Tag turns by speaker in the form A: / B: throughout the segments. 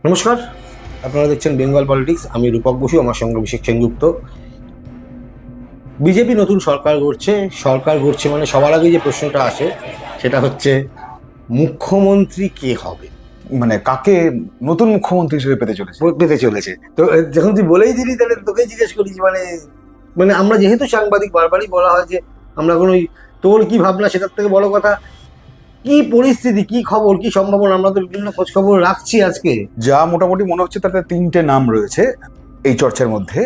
A: নমস্কার, আপনারা দেখছেন বেঙ্গল পলিটিক্স। আমি রূপক বসু, আমার সঙ্গে অভিষেক সেনগুপ্ত। বিজেপি নতুন সরকার গড়ছে মানে সবার আগে যে প্রশ্নটা আসে সেটা হচ্ছে মুখ্যমন্ত্রী কে হবে,
B: মানে কাকে নতুন মুখ্যমন্ত্রী হিসেবে পেতে চলেছে।
A: তো যখন তুই বলেই দিলি তাহলে তোকে জিজ্ঞেস করি যে মানে মানে আমরা যেহেতু সাংবাদিক, বারবারই বলা হয় যে আমরা কোনো তোর কি ভাবনা সেটার থেকে বড় কথা কি পরিস্থিতি, কি খবর, কি সম্ভাবনা, আমরা তো বিভিন্ন খোঁজ খবর রাখছি। আজকে
B: যা মোটামুটি মনে হচ্ছে তাতে তিনটে নাম রয়েছে এই চর্চার মধ্যে।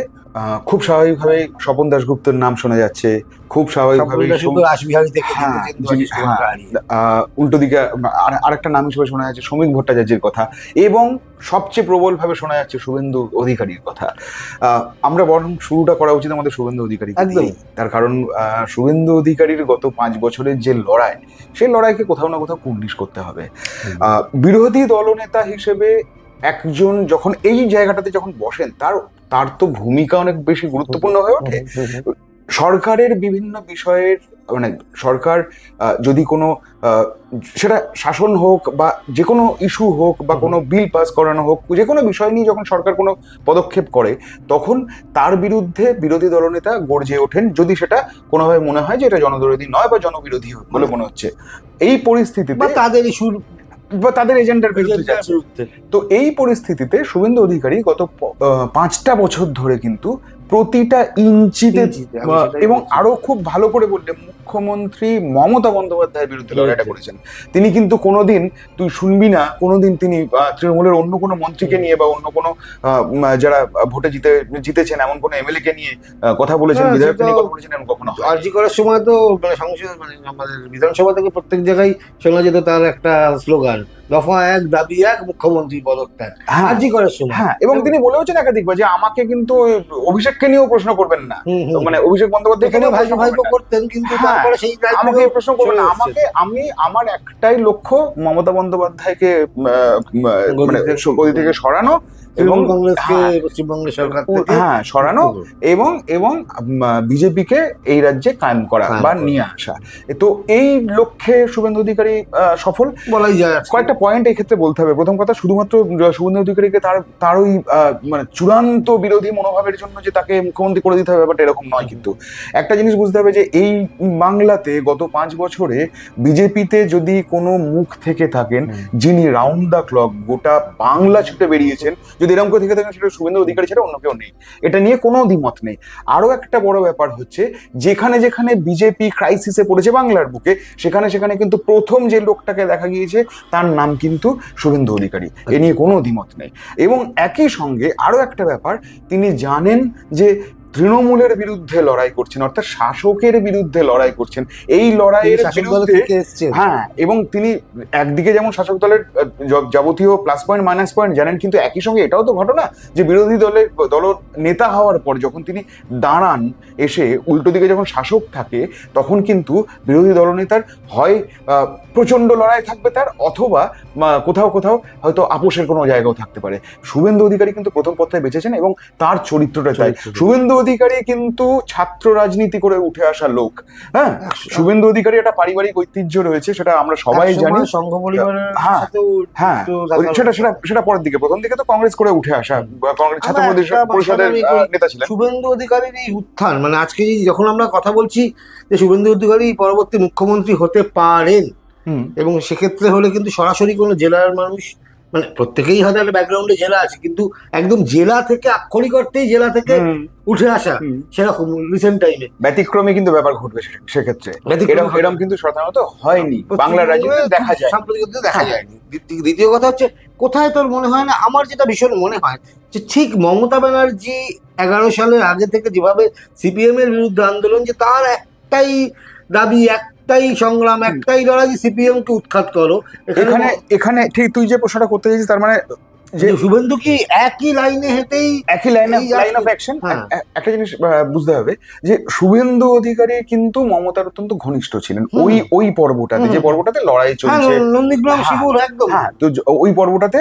B: খুব স্বাভাবিকভাবে স্বপন দাশগুপ্তের নাম শোনা যাচ্ছে, খুব স্বাভাবিকভাবে
A: রাসবিহারী থেকে
B: উল্টো দিকে আরেকটা নাম হিসেবে শোনা যাচ্ছে সমীক ভট্টাচার্যের কথা, এবং সবচেয়ে প্রবলভাবে শোনা যাচ্ছে শুভেন্দু অধিকারীর কথা। আমরা বরং শুরুটা করা উচিত আমাদের শুভেন্দু অধিকারী দিয়েই। তার কারণ শুভেন্দু অধিকারীর গত 5 বছরের যে লড়াই, সেই লড়াইকে কোথাও না কোথাও কুর্নিশ করতে হবে। বিরোধী দলনেতা হিসেবে একজন যখন এই জায়গাটাতে যখন বসেন, তার তো ভূমিকা অনেক বেশি গুরুত্বপূর্ণ হয়ে ওঠে। সরকারের বিভিন্ন বিষয়ের মানে সরকার যদি কোনো সেটা শাসন হোক বা যে কোনো ইস্যু হোক বা কোনো বিল পাস করানো হোক, যে কোনো বিষয় নিয়ে যখন সরকার কোনো পদক্ষেপ করে, তখন তার বিরুদ্ধে বিরোধী দলনেতা গর্জে ওঠেন যদি সেটা কোনোভাবে মনে হয় যে এটা জনবিরোধী নয় বা জনবিরোধী বলে মনে হচ্ছে। এই পরিস্থিতিতে
A: তাদের ইস্যুর
B: বা তাদের এজেন্ডার বিরুদ্ধে যাচ্ছে। তো এই পরিস্থিতিতে শুভেন্দু অধিকারী গত 5টা বছর ধরে কিন্তু প্রতিটা ইঞ্চিতে এবং আরো খুব ভালো করে বললে মুখ্যমন্ত্রী মমতা বন্দ্যোপাধ্যায়ের বিরুদ্ধে লড়াইটা করেছেন। তিনি কিন্তু কোনোদিন তুই শুনবি না কোনোদিন তিনি তৃণমূলের অন্য কোনো মন্ত্রীকে নিয়ে বা অন্য কোনো যারা ভোটে জিতেছেন এমন কোনো এমএলএ কে নিয়ে কথা বলেছেন, বিধায়ক নিয়ে কথা বলেছেন, এমন কখনো
A: আরজি করার সময় তো মানে সংসদ মানে আমাদের বিধানসভা থেকে প্রত্যেক জায়গায় শোনা যেত তার একটা স্লোগান, দফা 1 দাবি 1 মুখ্যমন্ত্রী পদত্যাগ। আরজি করার সময়
B: এবং তিনি বলেওছেন একাধিকবার যে আমাকে কিন্তু অভিষেককে নিয়েও প্রশ্ন করবেন না, মানে অভিষেক বন্দ্যোপাধ্যায়
A: ভাইপো করতেন, কিন্তু তারপরে সেই
B: আমাকে প্রশ্ন করবেন না, আমি আমার একটাই লক্ষ্য মমতা বন্দ্যোপাধ্যায়কে মানে গদি থেকে সরানো এবং
A: কংগ্রেসকে পশ্চিমবঙ্গের সরকার থেকে
B: সরানো এবং এবং বিজেপিকে এই রাজ্যে কায়েম করা বা নিয়ে আসা। তো এই লক্ষ্যে শুভেন্দু অধিকারী সফল বলাই যায়। কয়েকটা পয়েন্ট এই ক্ষেত্রে বলতে হবে। প্রথম কথা, শুধুমাত্র শুভেন্দু অধিকারীকে তার ওই মানে চূড়ান্ত বিরোধী মনোভাবের জন্য যে তাকে মুখ্যমন্ত্রী করে দিতে হবে ব্যাপারটা এরকম নয়। কিন্তু একটা জিনিস বুঝতে হবে যে এই বাংলাতে গত 5 বছরে বিজেপিতে যদি কোনো মুখ থেকে থাকেন যিনি রাউন্ড দ্য ক্লক গোটা বাংলা ছুটে বেরিয়েছেন, যদি এরকম করে থেকে থাকেন, সেটা শুভেন্দু অধিকারী ছাড়া অন্য কেউ নেই, এটা নিয়ে কোনো দ্বিমত নেই। আরো একটা বড় ব্যাপার হচ্ছে, যেখানে যেখানে বিজেপি ক্রাইসিসে পড়েছে বাংলার বুকে, সেখানে সেখানে কিন্তু প্রথম যে লোকটাকে দেখা গিয়েছে তার নাম কিন্তু শুভেন্দু অধিকারী, এ নিয়ে কোনো দ্বিমত নেই। এবং একই সঙ্গে আরো একটা ব্যাপার, তিনি জানেন যে তৃণমূলের বিরুদ্ধে লড়াই করছেন, অর্থাৎ শাসকের বিরুদ্ধে লড়াই করছেন। এই লড়াইয়ের বিরুদ্ধে এবং তিনি একদিকে যেমন শাসক দলের যাবতীয় প্লাস পয়েন্ট মাইনাস পয়েন্ট জানেন, কিন্তু একই সঙ্গে এটাও তো ঘটনা যে বিরোধী দল নেতা হওয়ার পর যখন তিনি দাঁড়ান এসে উল্টো দিকে যখন শাসক থাকে, তখন কিন্তু বিরোধী দলনেতার হয় প্রচন্ড লড়াই থাকবে তার, অথবা কোথাও কোথাও হয়তো আপোষের কোনো জায়গাও থাকতে পারে। শুভেন্দু অধিকারী কিন্তু প্রথম পথে বেঁচেছেন এবং তার চরিত্রটা চাই। শুভেন্দু অধিকারী কিন্তু ছাত্র রাজনীতি করে উঠে আসা লোক। হ্যাঁ, শুভেন্দু অধিকারী একটা পারিবারিক ঐতিহ্য রয়েছে, সেটা আমরা সবাই জানি।
A: সংঘ পরিবারের
B: সেটা পরের দিকে, প্রথম দিকে তো কংগ্রেস করে উঠে আসা, কংগ্রেস ছাত্র পরিষদের নেতা ছিলেন।
A: শুভেন্দু অধিকারীর এই উত্থান মানে আজকে যখন আমরা কথা বলছি যে শুভেন্দু অধিকারী পরবর্তী মুখ্যমন্ত্রী হতে পারেন, এবং সেক্ষেত্রে হলে কিন্তু সরাসরি কোনো জেলার মানুষ, মানে প্রত্যেকেই হয়তো একটা ব্যাকগ্রাউন্ডে জেলা আছে, কিন্তু একদম জেলা থেকে আক্ষরিক অর্থেই জেলা থেকে উঠে আসা সেরকম রিসেন্ট টাইমে ব্যতিক্রমী কিন্তু ব্যাপার ঘটবে। সেক্ষেত্রে এরকম কিন্তু সাধারণত হয়নি, বাংলার রাজনীতিতে দেখা যায়, সাম্প্রতিকতে দেখা যায়নি। দ্বিতীয় কথা হচ্ছে, কোথায় তোর মনে হয় না, আমার যেটা ভীষণ মনে হয় যে ঠিক মমতা ব্যানার্জি 11 সালের আগে থেকে যেভাবে সিপিএম এর বিরুদ্ধে আন্দোলন, যে তার একটাই দাবি, একটাই সংগ্রাম, একটাই লড়াই, সিপিএম কে উৎখাত করো।
B: এখানে ঠিক তুই যে প্রশ্নটা করতে চাইছিস, তার মানে যে শুভেন্দু কি একই লাইনে হেঁটেই লাইন অফ অ্যাকশন। একটা জিনিস বুঝতে হবে যে শুভেন্দু অধিকারী কিন্তু মমতার অত্যন্ত ঘনিষ্ঠ ছিলেন ওই পর্বটাতে, যে পর্বটাতে লড়াই চলছে
A: নন্দীগ্রাম সিঙ্গুর, একদম
B: তো ওই পর্বটাতে,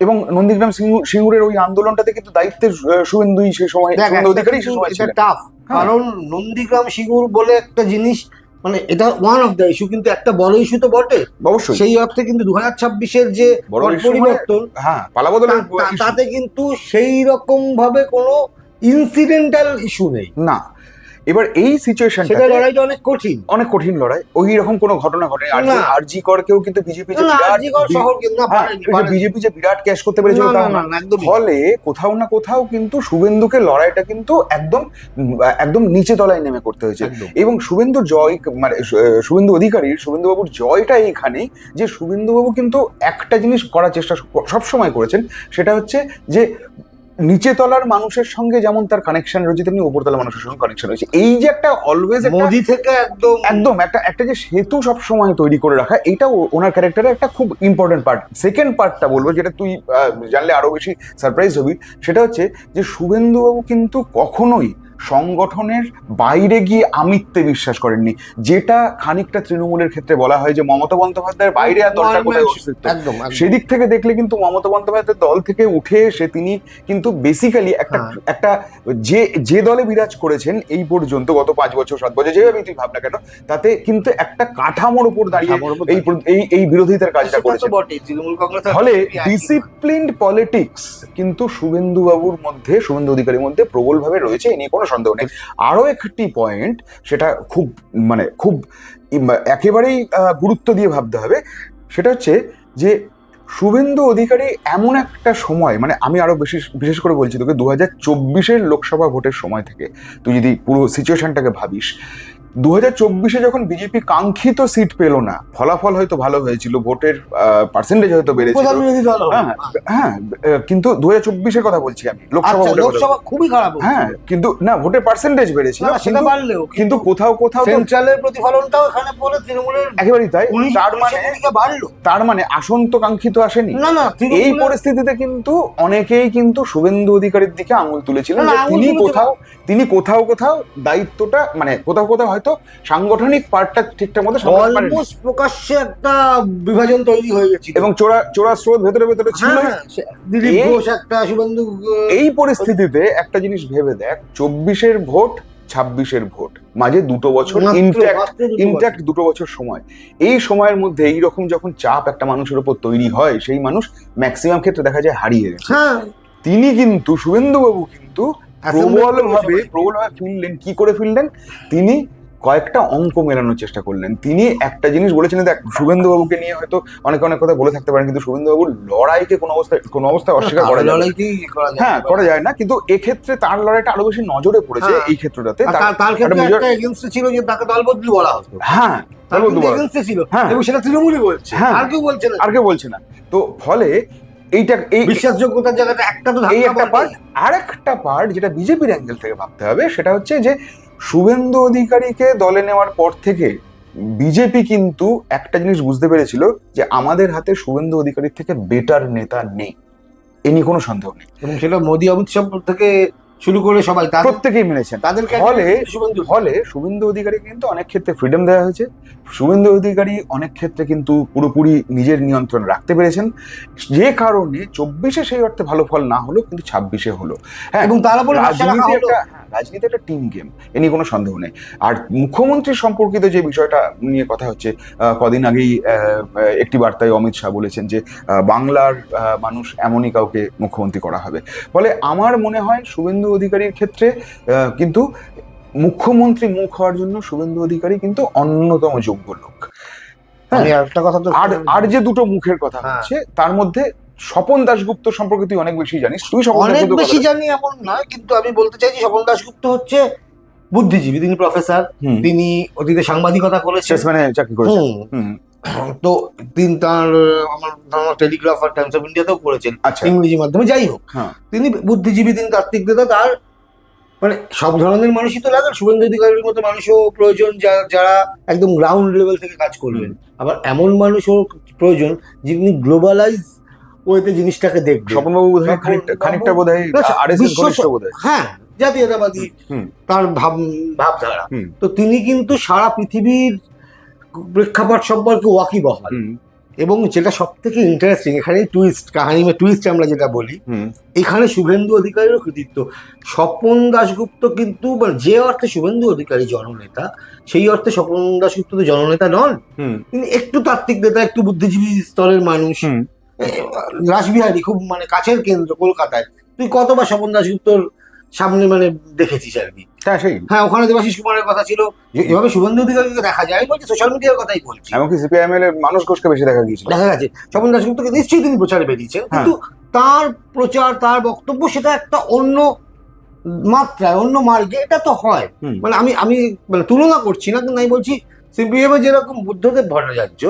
B: এবং নন্দীগ্রাম সিঙ্গুরের ওই আন্দোলনটাতে কিন্তু দায়িত্বে শুভেন্দুই সে সময়, শুভেন্দু অধিকারী সে সময় ছিলেন।
A: টাফ, কারণ নন্দীগ্রাম সিঙ্গুর বলে একটা জিনিস মানে এটা ওয়ান অফ দ্য ইস্যু, কিন্তু একটা বড় ইস্যু তো বটে
B: অবশ্যই।
A: সেই অর্থে কিন্তু 2026-এর যে পরিবর্তন,
B: হ্যাঁ, পালাবদলের
A: তাতে কিন্তু সেই রকম ভাবে কোনো ইনসিডেন্টাল ইস্যু নেই
B: না। এবার এই সিচুয়েশন,
A: সেটা লড়াইটা অনেক কঠিন,
B: অনেক কঠিন লড়াই। ওই রকম কোনো ঘটনা ঘটে আরজি করকেও কিন্তু বিজেপি যে বিরাট ক্যাশ করতে পেরেছিল, ফলে কোথাও না কোথাও কিন্তু শুভেন্দুকে লড়াইটা কিন্তু একদম নিচে তলায় নেমে করতে হয়েছে। এবং শুভেন্দুর জয়, মানে শুভেন্দু অধিকারীর, শুভেন্দুবাবুর জয়টা এইখানেই যে শুভেন্দুবাবু কিন্তু একটা জিনিস করার চেষ্টা সবসময় করেছেন, সেটা হচ্ছে যে নিচে তলার মানুষের সঙ্গে যেমন তার কানেকশন রয়েছে, তেমনি উপরতলা মানুষের সঙ্গে কানেকশন রয়েছে। এই যে একটা অলওয়েজ
A: মোদি থেকে
B: একদম একটা যে সেতু সবসময় তৈরি করে রাখা, এইটা ওনার ক্যারেক্টারের একটা খুব ইম্পর্টেন্ট পার্ট। সেকেন্ড পার্টটা বলবো, যেটা তুই জানলে আরো বেশি সারপ্রাইজ হবি, সেটা হচ্ছে যে শুভেন্দুবাবু কিন্তু কখনোই সংগঠনের বাইরে গিয়ে আমিত্বে বিশ্বাস করেননি, যেটা খানিকটা তৃণমূলের ক্ষেত্রে বলা হয় যে মমতা বন্দ্যোপাধ্যায়ের বাইরে আর দলটা কোথায় অস্তিত্ব। সেদিক থেকে দেখলে কিন্তু মমতা বন্দ্যোপাধ্যায়ের দল থেকে উঠে এসে তিনি কিন্তু বেসিক্যালি একটা যে দলে বিরাজ করেছেন এই পর্যন্ত গত 5 বছর 7 বছর, যেভাবে তুই ভাব না কেন, তাতে কিন্তু একটা কাঠামোর উপর দাঁড়িয়ে এই বিরোধিতার কাজটা করেছে। ফলে ডিসিপ্লিনড পলিটিক্স কিন্তু শুভেন্দু অধিকারীর মধ্যে প্রবলভাবে রয়েছে, এ নিয়ে কোনো সন্দেহ নেই। আরো একটি পয়েন্ট, সেটা খুব একেবারেই গুরুত্ব দিয়ে ভাবতে হবে, সেটা হচ্ছে যে শুভেন্দু অধিকারী এমন একটা সময়, মানে আমি আরো বিশেষ করে বলছি তোকে, 2024-এর লোকসভা ভোটের সময় থেকে তুই যদি পুরো সিচুয়েশনটাকে ভাবিস, 2024-এ যখন বিজেপি কাঙ্ক্ষিত সিট পেল না, ফলাফল হয়তো ভালো হয়েছিল, ভোটের পার্সেন্টেজ হয়তো বেড়েছিল, হ্যাঁ, কিন্তু 2024-এর কথা বলছি আমি, লোকসভা খুবই খারাপ, হ্যাঁ, কিন্তু না, ভোটের পার্সেন্টেজ বেড়েছিল, কিন্তু কোথাও
A: সেন্ট্রালের প্রতিফলনটাও এখানে পড়ে তৃণমূলের
B: একেবারেই তাই। তার মানে আসন্ত কাঙ্ক্ষিত আসেনি। এই পরিস্থিতিতে কিন্তু অনেকেই কিন্তু শুভেন্দু অধিকারীর দিকে আঙুল তুলেছিলেন যে তিনি কোথাও দায়িত্বটা, মানে কোথাও হয়তো সাংগঠনিক পার্টটা ঠিকঠাক মতো
A: প্রকাশ্যে একটা বিভাজন তৈরি হয়ে গেছিল
B: এবং চোরা স্রোত ভেতরে ছিল।
A: দিলীপ ঘোষ একটা, শুভেন্দু।
B: এই পরিস্থিতিতে একটা জিনিস ভেবে দেখ, 24-এর ভোট 26-এর ভোট, মাঝে 2 বছর ইনট্যাক্ট 2 বছর সময়। এই সময়ের মধ্যে এইরকম যখন চাপ একটা মানুষের উপর তৈরি হয়, সেই মানুষ ম্যাক্সিমাম ক্ষেত্রে দেখা যায় হারিয়ে গেছে। তিনি কিন্তু, শুভেন্দুবাবু কিন্তু প্রবলভাবে ফিরলেন। কি করে ফিরলেন? তিনি কয়েকটা অঙ্ক মেলানোর চেষ্টা করলেন। তিনি একটা জিনিস বলেছিলেন, দেখ, শুভেন্দুবাবুকে নিয়ে হয়তো অনেক কথা বলে থাকতে পারেন, কিন্তু শুভেন্দুবাবুর লড়াইকে কোনো অবস্থায় অস্বীকার করা যায় না। হ্যাঁ, করা যায় না, কিন্তু এক্ষেত্রে তার লড়াইটা আরো বেশি নজরে পড়েছে এই ক্ষেত্রটাতে।
A: তার ক্ষেত্রে একটা এগেইনস্ট ছিল যে তাকে দলবদলি বলা হতো।
B: হ্যাঁ,
A: এগেইনস্ট ছিল, এবং সেটা তৃণমূলই বলছে, আর কেউ বলছে না।
B: তো ফলে এই
A: বিশ্বাসযোগ্যতার জায়গাটা একটা তো
B: আরেকটা পার্ট যেটা বিজেপির অ্যাঙ্গেল থেকে ভাবতে হবে, সেটা হচ্ছে যে শুভেন্দু অধিকারীকে দলে নেওয়ার পর থেকে বিজেপি কিন্তু একটা জিনিস বুঝতে পেরেছিল যে আমাদের হাতে শুভেন্দু অধিকারীর থেকে বেটার নেতা নেই, এ নিয়ে কোনো সন্দেহ নেই।
A: এবং সেটা মোদি অমিত শাহ থেকে শুরু করে সবাই
B: প্রত্যেকেই মেনেছেন। ফলে শুভেন্দু অধিকারী কিন্তু অনেক ক্ষেত্রে ফ্রিডম দেওয়া হয়েছে। শুভেন্দু অধিকারী অনেক ক্ষেত্রে কিন্তু পুরোপুরি নিজের নিয়ন্ত্রণ রাখতে পেরেছেন, যে কারণে 24-এ সেই অর্থে ভালো ফল না হলো, কিন্তু 26-এ হলো। হ্যাঁ, এবং তার উপর রাজনীতি একটা টিম গেম, এ নিয়ে কোনো সন্দেহ নেই। আর মুখ্যমন্ত্রী সম্পর্কিত যে বিষয়টা নিয়ে কথা হচ্ছে, কদিন আগেই একটি বার্তায় অমিত শাহ বলেছেন যে বাংলার মানুষ এমনই কাউকে মুখ্যমন্ত্রী করা হবে। ফলে আমার মনে হয় শুভেন্দু অধিকারীর ক্ষেত্রে কিন্তু মুখ্যমন্ত্রী মুখ হওয়ার জন্য শুভেন্দু অধিকারী কিন্তু অন্যতম যোগ্য লোক। আর যে দুটো মুখের কথা হচ্ছে, তার মধ্যে স্বপন দাশগুপ্ত সম্পর্কে তুই অনেক বেশি জানিস।
A: অনেক বেশি জানি এমন নয়, কিন্তু আমি বলতে চাইছি স্বপন দাশগুপ্ত হচ্ছে বুদ্ধিজীবী, তিনি প্রফেসর, তিনি অতীতে সাংবাদিকতা করেছেন,
B: চাকরি করেছেন।
A: তো তিনি তার টেলিগ্রাফ আর টাইমস অফ ইন্ডিয়াতেও করেছেন ইংরেজি মাধ্যমে। যাই হোক, তিনি বুদ্ধিজীবী, তিনি তাত্ত্বিক নেতা। তার মানে সব ধরনের মানুষই তো লাগে, শুভেন্দু অধিকারীর মতো মানুষও প্রয়োজন যারা একদম গ্রাউন্ড লেভেল থেকে কাজ করবেন। আবার এমন মানুষও প্রয়োজন যিনি গ্লোবালাইজ ওইতে জিনিসটাকে দেখবে।
B: স্বপনবাবু খানিকটা বোধহয়
A: হ্যাঁ, জাতীয়তাবাদী তার ভাবধারা। তো তিনি কিন্তু সারা পৃথিবীর প্রেক্ষাপট সম্পর্কে ওয়াকিবহাল। এবং যেটা সব থেকে ইন্টারেস্টিং, এখানে টুইস্ট, কাহিনী টুইস্ট আমরা যেটা বলি, এখানে শুভেন্দু অধিকারীরও কৃতিত্ব। স্বপন দাশগুপ্ত কিন্তু যে অর্থে শুভেন্দু অধিকারী জননেতা, সেই অর্থে স্বপন দাশগুপ্ত তো জননেতা নন, তিনি একটু তাত্ত্বিক নেতা, একটু বুদ্ধিজীবী স্তরের মানুষ। রাসবিহারী খুব কাছের কেন্দ্র কলকাতায়, তুই কতবার স্বপন দাশগুপ্তর সামনে দেখেছিস আর কি। হ্যাঁ, ওখানে দেবাশিস কুমারের কথা ছিল, এভাবে শুভেন্দু অধিকারীকে দেখা যায়, বলছি সোশ্যাল মিডিয়ার কথাই বলছি,
B: এমনকি সিপিআইএম এর মানুষ ঘোষকে বেশি দেখা গিয়েছিল,
A: দেখা গেছে। স্বপন দাশগুপ্তকে নিশ্চয়ই তিনি প্রচারে বেরিয়েছেন, কিন্তু তার প্রচার, তার বক্তব্য সেটা একটা অন্য মাত্রায়, অন্য মার্গে, এটা তো হয়। আমি তুলনা করছি না, কিন্তু আমি বলছি সিপিএম যেরকম বুদ্ধদেব ভট্টাচার্য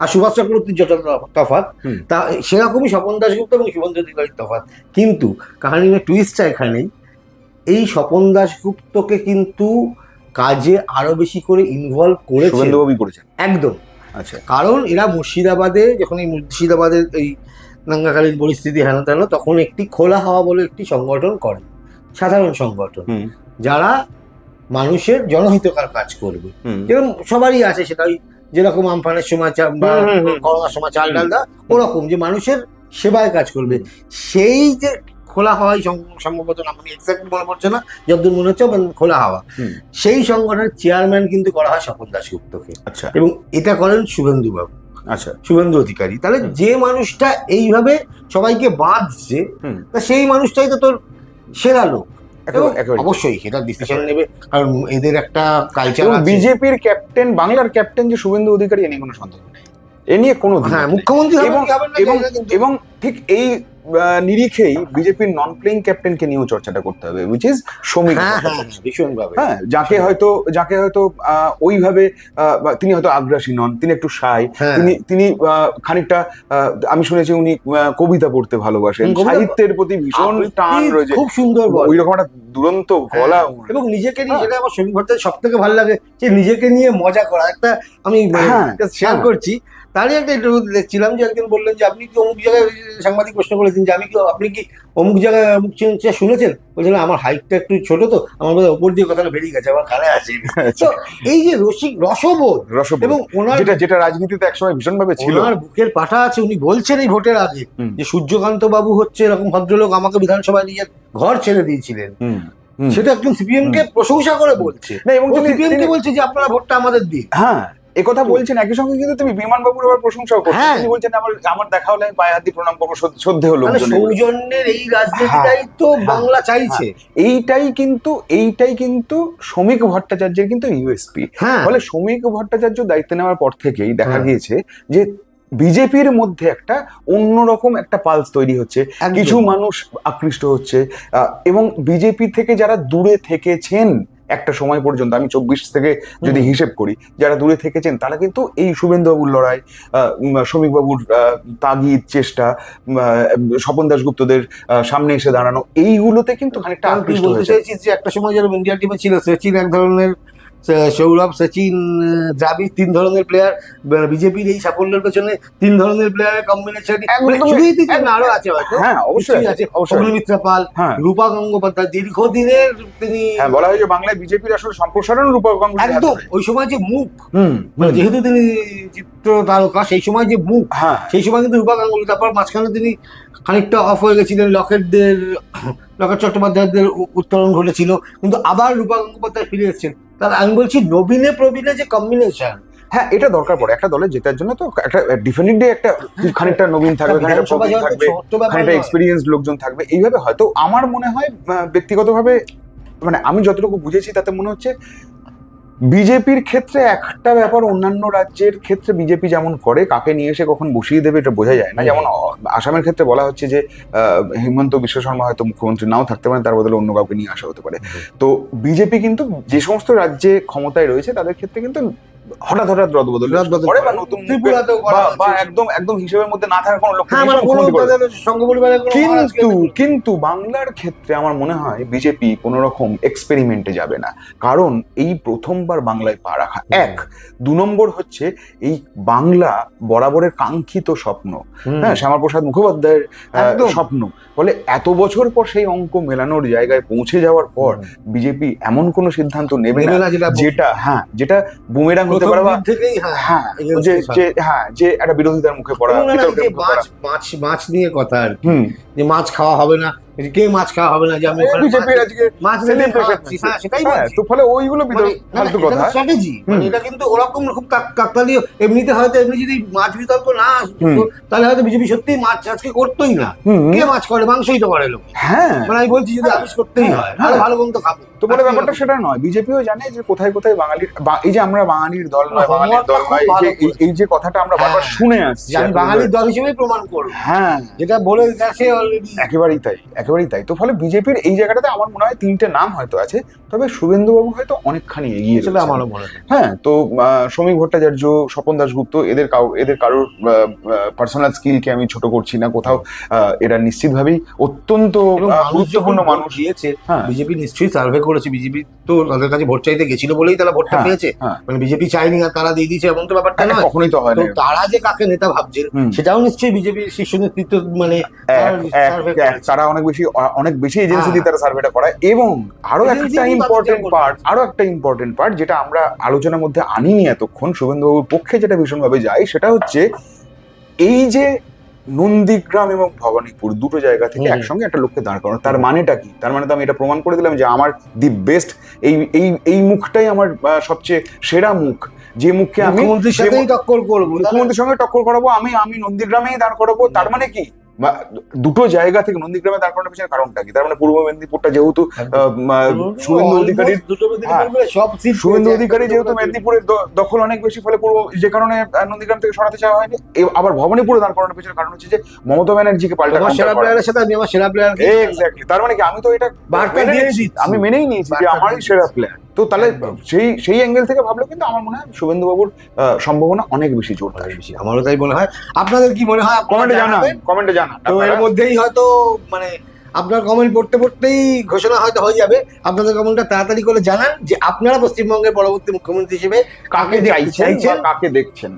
A: আর সুভাষ চক্রবর্তীর যত তফাৎ, তা সেরকমই স্বপন দাশগুপ্ত এবং শুভেন্দু অধিকারীর তফাৎ। কিন্তু কাহিনীর টুইস্টটা এখানেই, এই স্বপন দাশগুপ্তকে কিন্তু কাজে আরো বেশি করে ইনভলভ করেছে একদম। আচ্ছা, কারণ এরা মুর্শিদাবাদে, যখন এই মুর্শিদাবাদের এই দাঙ্গাকালীন পরিস্থিতি হেন তেন, তখন একটি খোলা হাওয়া বলে একটি সংগঠন করে, সাধারণ সংগঠন, যারা মানুষের জনহিতকর কাজ করবে, যেরকম সবারই আছে, সেটাই যেরকম আমফানের সময় বা করোনার সময় চাল ডাল দা, ওরকম যে মানুষের সেবায় কাজ করবে। সেই যে খোলা হাওয়াই সম্ভবত, আমি এক্সাক্ট মনে পড়ছে না, যতদূর মনে হচ্ছে খোলা হাওয়া, সেই সংগঠনের চেয়ারম্যান কিন্তু করা হয় স্বপন দাশগুপ্তকে। আচ্ছা, এবং এটা করেন শুভেন্দু বাবু। আচ্ছা, শুভেন্দু অধিকারী। তাহলে যে মানুষটা এইভাবে সবাইকে বাঁধছে, তা সেই মানুষটাই তো তোর সেরা লোক। অবশ্যই সেটা ডিসিশন নেবে, কারণ এদের একটা কালচার।
B: বিজেপির ক্যাপ্টেন, বাংলার ক্যাপ্টেন যে শুভেন্দু অধিকারী, এ নিয়ে কোনো সন্দেহ নেই, এ নিয়ে কোনো, হ্যাঁ, মুখ্যমন্ত্রী এবং ঠিক এই নিরিখেই বিজেপির নন প্লেইং ক্যাপ্টেনকে নিয়েও চর্চাটা করতে হবে, উইচ ইজ শ্রমিক। ভীষণভাবে, হ্যাঁ, যাকে হয়তো ওইভাবে তিনি হয়তো আগ্রাসী নন, তিনি একটু শাই, তিনি খানিকটা, আমি শুনেছি উনি কবিতা পড়তে ভালোবাসেন, সাহিত্যের প্রতি ভীষণ টান রয়েছে, খুব সুন্দর, ওই রকম একটা দুরন্ত গলা, এবং নিজেকে নিয়ে, যেটা আমার শ্রমিক ভট্টাচার্য সব থেকে ভালো লাগে, যে নিজেকে নিয়ে মজা করা। একটা আমি শেয়ার করছি, তারই একটা ইন্টারভিউ দেখছিলাম, যে একজন বললেন যে আপনি কি অমুক জায়গায়, সাংবাদিক প্রশ্ন করেছেন যে আপনি কি অমুক জায়গায় অমুক চিকিৎসা শুনেছেন, বলছিলেন আমার হাইটটা একটু ছোট, তো আমার বোধহয় ওপর দিয়ে কথাটা বেরিয়ে গেছে, আমার কানে আছে। তো এই যে রসবোধ, এবং ওনার যেটা রাজনীতিতে একসময় ভীষণভাবে ছিল,
A: ওনার বুকের পাঠা আছে। উনি বলছেন এই ভোটের আগে যে সূর্যকান্ত বাবু হচ্ছে এরকম ভদ্রলোক, আমাকে বিধানসভায় নিয়ে ঘর ছেড়ে দিয়েছিলেন, সেটা একজন সিপিএম কে প্রশংসা করে বলছে, এবং সিপিএম কে বলছে যে আপনারা ভোটটা আমাদের দিন।
B: হ্যাঁ, একথা বলছেন। একই সঙ্গে কিন্তু তুমি বিমান বাবুর আবার প্রশংসাও করছো, তিনি বলছেন আমার দেখা হলে আমি পায়ে হাত দিয়ে প্রণাম করবো, শ্রদ্ধেয় লোকজন।
A: সৌজন্যের এই রাজনীতিটাই তো বাংলা চাইছে।
B: এইটাই কিন্তু শ্রমিক ভট্টাচার্যের কিন্তু ইউএসপি। ফলে শ্রমিক ভট্টাচার্য দায়িত্ব নেওয়ার পর থেকেই দেখা গিয়েছে যে বিজেপির মধ্যে একটা অন্যরকম একটা পালস তৈরি হচ্ছে, কিছু মানুষ আকৃষ্ট হচ্ছে, এবং বিজেপি থেকে যারা দূরে থেকেছেন একটা সময় পর্যন্ত, আমি 24 থেকে যদি হিসেব করি, যারা দূরে থেকেছেন তারা কিন্তু এই শুভেন্দুবাবুর লড়াই, শ্রমিকবাবুর তাগিদ, চেষ্টা, স্বপন দাশগুপ্তদের সামনে এসে দাঁড়ানো, এইগুলোতে কিন্তু খানিকটা আকৃষ্ট হয়েছে।
A: যে একটা সময় যারা ইন্ডিয়া টিমে ছিল, সচিন এক ধরনের, সৌরভ, সচিন, দ্রাবিড়, 3 ধরনের প্লেয়ার, বিজেপির এই সাফল্যের পেছনে 3 ধরনের প্লেয়ারের কম্বিনেশন আরো আছে, হয়তো অবশ্যই আছে। অগ্নিমিত্রা পাল, রূপা গঙ্গোপাধ্যায়, দীর্ঘদিনের তিনি,
B: বলা হয় যে বাংলায় বিজেপির আসলে সম্প্রসারণ রূপা গঙ্গোপাধ্যায়,
A: একদম ওই সময় যে মুখ, যেহেতু তিনি চিত্র তারকা, সেই সময় যে মুখ, সেই সময় কিন্তু রূপা গাঙ্গুলি। তারপর মাঝখানে তিনি খানিকটা অফ হয়ে গেছিলেন, লকেট চট্টোপাধ্যায়দের উত্তরণ ঘটেছিল, কিন্তু আবার রূপা গঙ্গোপাধ্যায় ফিরে এসেছেন। তাহলে আমি বলছি নবীনে প্রবীণে যে কম্বিনেশন,
B: হ্যাঁ, এটা দরকার পড়ে একটা দলের জেতার জন্য। তো একটা ডেফিনেটলি একটা খানিকটা নবীন থাকবে, খানিকটা এক্সপিরিয়েন্স লোকজন থাকবে, এইভাবে হয়তো আমার মনে হয় ব্যক্তিগতভাবে, আমি যতটুকু বুঝেছি তাতে মনে হচ্ছে বিজেপির ক্ষেত্রে একটা ব্যাপার অন্যান্য রাজ্যের ক্ষেত্রে বিজেপি যেমন করে, কাকে নিয়ে এসে কখন বসিয়ে দেবে এটা বোঝা যায় না। যেমন আসামের ক্ষেত্রে বলা হচ্ছে যে হিমন্ত বিশ্ব শর্মা হয়তো মুখ্যমন্ত্রী নাও থাকতে পারেন, তার বদলে অন্য কাউকে নিয়ে আসা হতে পারে। তো বিজেপি কিন্তু যে সমস্ত রাজ্যে ক্ষমতায় রয়েছে তাদের ক্ষেত্রে কিন্তু হঠাৎ রদবদল করে, বা নতুন বা একদম হিসেবের মধ্যে না থাকা কোনো লোক। কিন্তু বাংলার ক্ষেত্রে আমার মনে হয় বিজেপি কোন রকম এক্সপেরিমেন্টে যাবে না, কারণ এই প্রথমবার বাংলায় পা রাখা, 1। 2 নম্বর হচ্ছে এই বাংলা বরাবরের কাঙ্ক্ষিত স্বপ্ন, হ্যাঁ, শ্যামাপ্রসাদ মুখোপাধ্যায়ের স্বপ্ন। ফলে এত বছর পর সেই অঙ্ক মেলানোর জায়গায় পৌঁছে যাওয়ার পর বিজেপি এমন কোনো সিদ্ধান্ত নেবে না যেটা বুমেরাং হতে পারে, বা
A: থেকেই
B: হ্যাঁ যে একটা বিরোধিতার মুখে পড়া,
A: মাছ নিয়ে কথা আর কি, যে মাছ খাওয়া হবে না, কে মাছ খাওয়া হবে না, যে আমি মাছ সেটাই
B: তো ফলে ওইগুলো ফালতু কথা,
A: স্ট্র্যাটেজি। মানে এটা কিন্তু ওরকম খুব কাকতালীয়। এমনিতে হয়তো এমনি যদি মাছ বিতর্ক না আসতো তাহলে হয়তো বিজেপি সত্যি মাছ আজকে করতোই না। কে মাছ করে? মাংসই তো করে লোক।
B: হ্যাঁ,
A: মানে আমি বলছি যদি আমিষ করতেই হয় তাহলে ভালো মন্দ খাবো।
B: তো বলে ব্যাপারটা সেটা নয়, বিজেপিও জানে যে কোথায় কোথায় বাঙালির, এই যে আমরা বাঙালির দল নয়, বাঙালির দল নয়, এই যে কথাটা আমরা বারবার শুনে আসছি,
A: আমি বাঙালির দল হিসেবেই প্রমাণ করবো।
B: হ্যাঁ,
A: যেটা বলে গেছে অলরেডি।
B: একেবারেই তাই। তো ফলে বিজেপির এই জায়গাটাতে আমার মনে হয় 3টে নাম হয়তো আছে, তবে শুভেন্দুবাবু হয়তো অনেকখানি এগিয়ে রয়েছে,
A: আমারও মনে হয়।
B: হ্যাঁ, তো শ্রমিক ভট্টাচার্য, স্বপন দাশগুপ্ত, এদের কারোর পার্সোনাল স্কিলকে আমি ছোট করছি না কোথাও, এরা নিশ্চিতভাবেই অত্যন্ত গুরুত্বপূর্ণ মানুষ
A: দিয়েছে। বিজেপি নিশ্চয়ই সার্ভে করেছে, বিজেপি তো তাদের কাছে ভোট চাইতে গেছিল বলেই তারা ভোটটা পেয়েছে। মানে বিজেপি চাইনি আর তারা দিয়ে দিয়েছে এমন তো ব্যাপারটা নয়,
B: কখনোই তো হয় না।
A: তারা যে কাকে নেতা ভাবছেন সেটাও নিশ্চয়ই বিজেপির শীর্ষ নেতৃত্ব মানে
B: তারা অনেক বেশি এজেন্সি দিয়ে তারা সার্ভেটা করায়। এবং আরো একটা ইম্পর্টেন্ট পার্ট যেটা আমরা আলোচনার মধ্যে আনিনি এতক্ষণ, শুভেন্দুবাবুর পক্ষে যেটা ভীষণভাবে যায় সেটা হচ্ছে এই যে নন্দীগ্রাম এবং ভবানীপুর দুটো জায়গা থেকে একসঙ্গে একটা লোককে দাঁড় করানো। তার মানেটা কি? তার মানে তো আমি এটা প্রমাণ করে দিলাম যে আমার দি বেস্ট, এই মুখটাই আমার সবচেয়ে সেরা মুখ, যে মুখকে আমি
A: মুখ্যমন্ত্রীর সাথেই টক্কর করবো,
B: মুখ্যমন্ত্রীর সঙ্গে টক্কর করাবো, আমি নন্দীগ্রামেই দাঁড় করাবো। তার মানে কি? দুটো জায়গা থেকে নন্দীগ্রামে দাঁড় করানোর পিছনে কারণটা কি? তার মানে পূর্ব মেদিনীপুরটা যেহেতু শুভেন্দু অধিকারী যেহেতু মেদিনীপুরের দখল অনেক বেশি, ফলে যে কারণে নন্দীগ্রাম থেকে সরাতে চাওয়া হয়নি। আবার ভবানীপুরে দাঁড় করানোর পিছনে কারণ হচ্ছে যে মমতা ব্যানার্জিকে পাল্টা
A: সেরা প্লেয়ারের সাথে আমি আমার সেরা প্লেয়ার।
B: এক্স্যাক্টলি, তার মানে কি আমি তো এটা আমি মেনেই নিয়েছি যে আমারই সেরা প্লেয়ার। তো তাহলে সেই অ্যাঙ্গেল থেকে ভাবলে কিন্তু আমার মনে হয় শুভেন্দুবাবুর সম্ভাবনা অনেক বেশি জোর থাকে।
A: আমারও তাই মনে হয়। আপনাদের কি মনে হয়?
B: কমেন্টে জানান।
A: তো এর মধ্যেই হয়তো মানে আপনার কমেন্ট পড়তেই ঘোষণা হয়তো হয়ে যাবে। আপনাদের কমেন্টটা তাড়াতাড়ি করে জানান যে আপনারা পশ্চিমবঙ্গের পরবর্তী মুখ্যমন্ত্রী হিসেবে কাকে চাইছেন,
B: কাকে দেখছেন।